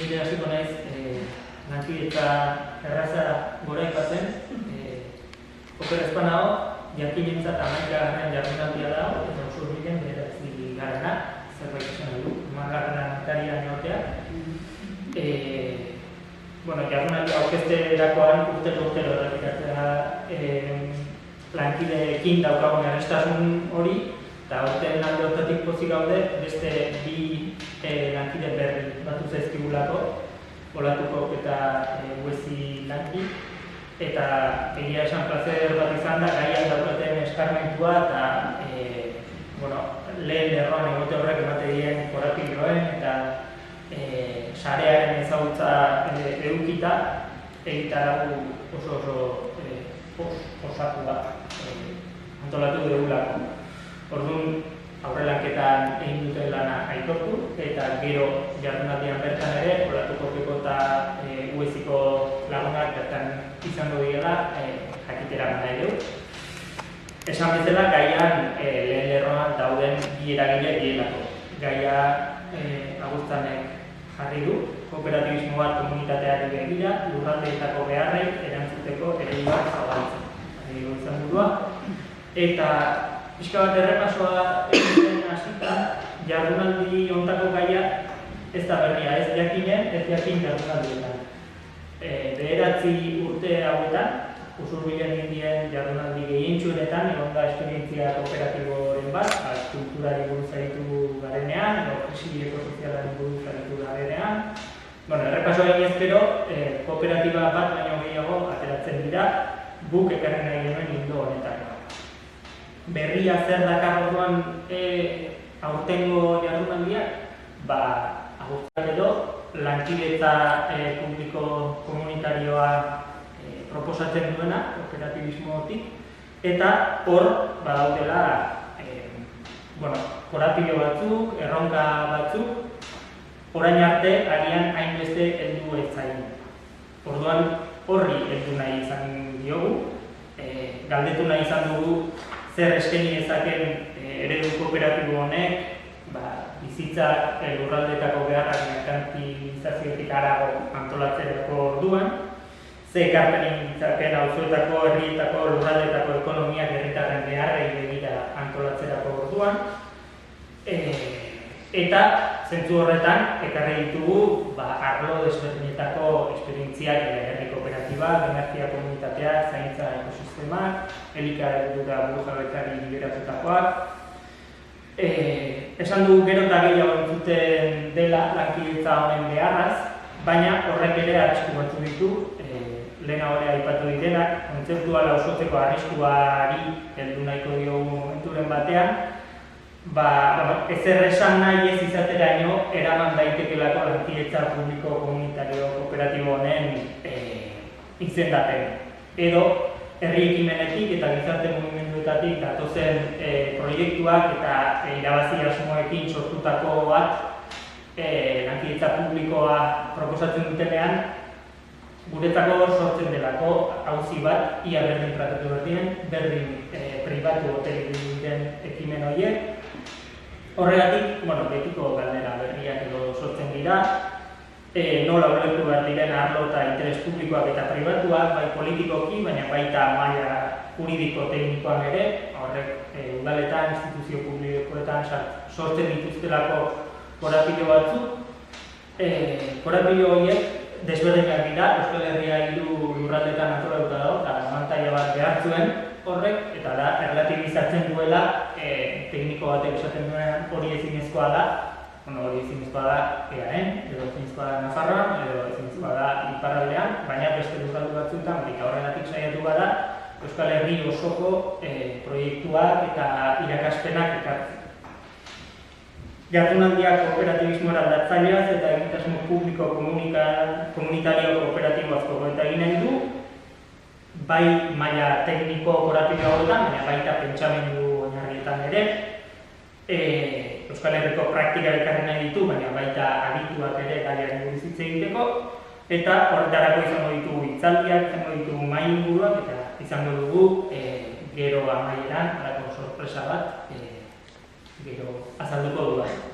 nire hasiko naiz lankidetza erraza gora ipatzen. Oker ezpanago, jakinentzat 11. jardunaldia da, eta oso hurbilen 9. zerbait esan dugu, 10. etaria neotea. Jardunaldia aurkezterakoan urtero errepikatzea lankideekin daukagun errestasun hori, eta aurten alde hortatik pozik gaude, beste bi lankide berri batu zaizkigulako, Olatuko eta Uezi lanki, eta egia esan plazer bat izan da, gaian daukaten eskarmentua eta lehen lerroan egote horrek emate dien korapiloen eta sarearen ezagutza edukita egitaragu oso osatu bat antolatu dugulako. Orduan aurrelanketan egin duten lana aitortu eta gero jardunaldian bertan ere Olatukopeko eta Ueziko lagunak bertan izango direla jakitera nahi dugu. Esan bezala, gaian lehen lerroan dauden bi eragile dielako. Gaia Aguztanek jarri du, kooperatibismo bat komunitateari begira, lurraldeetako beharrei erantzuteko ereduak zabaltzen. Izan burua. Eta pixka bat errepasoa egiten hasita, jardunaldi hontako gaia ez da berria, ez jakinen, ez jakin jardunaldietan. 9 urte hauetan, Usurbilen indien jardunaldi gehientsuenetan, egon da esperientzia kooperatiboren bat, kulturari buruz aritu garenean, krisi ekosozialari buruz aritu garenean. Errepasoa egin ezkero, kooperatiba bat baino gehiago ateratzen dira, guk ekarri nahi genuen ildo honetako. Berria zer dakar orduan aurtengo jardunaldiak, Agustak edo, lankidetza publiko komunitarioa proposatzen duena, kooperatibismotik, eta hor badautela korapilo batzuk, erronka batzuk, orain arte agian hainbeste heldu ez zain. Orduan horri heldu nahi izan diogu, galdetu nahi izan dugu zer eskaini ezaken eredu kooperatibo honek, bizitzak lurraldeetako beharrak merkantilizaziotik harago antolatzerako orduan, ze ekarpenik ditzaken auzoetako, herrietako, lurraldeetako ekonomiak herritarren beharrei begira antolatzerako orduan. Eta zentzu horretan ekarri ditugu arlo desberdinetako esperientziak herri kooperatiba, energia komunitatea, zaintza ekosistemak, elikadura burujabetzari bideratutakoak. Esan dugu gero eta gehiago entzuten dela lankidetza honen beharraz, baina horrek ere arrisku batzu ditu, lehena hori aipatu direnak, kontzeptuala osotzeko arriskuari heldu nahiko diogu momenturen batean, ezer esan nahi ez izateraino eraman daitekelako lankidetza publiko komunitario kooperatibo honen izendapen. Edo herri ekimenetik eta gizarte mugimenduetatik datozen proiektuak eta irabazi asmoekin sortutako bat lankidetza publikoa proposatzen dutenean, guretzako sortzen delako auzi bat, ia berdin tratatu berdin pribatu hotel den ekimen horiek. Horregatik, betiko galdera berriak edo sortzen dira, nola ulertu behar diren arlo eta interes publikoak eta pribatuak, bai politikoki, baina baita maila juridiko-teknikoan ere, horrek udaletan, instituzio publikoetan sortzen dituztelako korapilo batzuk. Korapilo horiek desberdinak dira, Euskal Herria 3 lurraldetan antolatuta dago, eta mantaila bat behar zuen horrek, eta da, erlatibizatzen duela tekniko batek esaten duenean hori ezinezkoa da, hori ezinezkoa da EAen, edo ezinezkoa da Nafarroan, edo ezinezkoa da iparraldean, baina beste lurralde batzuetan, eta horregatik saiatu gara, Euskal Herri osoko proiektuak eta irakaspenak ekartzen. Jardunaldiak kooperatibismoa aldatzaileaz eta egitasmo publiko komunitario kooperatiboazko eta egin nahi du, bai maila tekniko kooperatibo hauetan, baina baita pentsamendu oinarrietan ere, Euskal Herriko praktika ekarri nahi ditu, baina baita adituak ere gaiari buruz hitz egiteko, eta horretarako izango ditugu hitzaldiak, izango ditugu mahai inguruak, eta izango dugu gero amaieran, halako sorpresa bat, gero azalduko duan.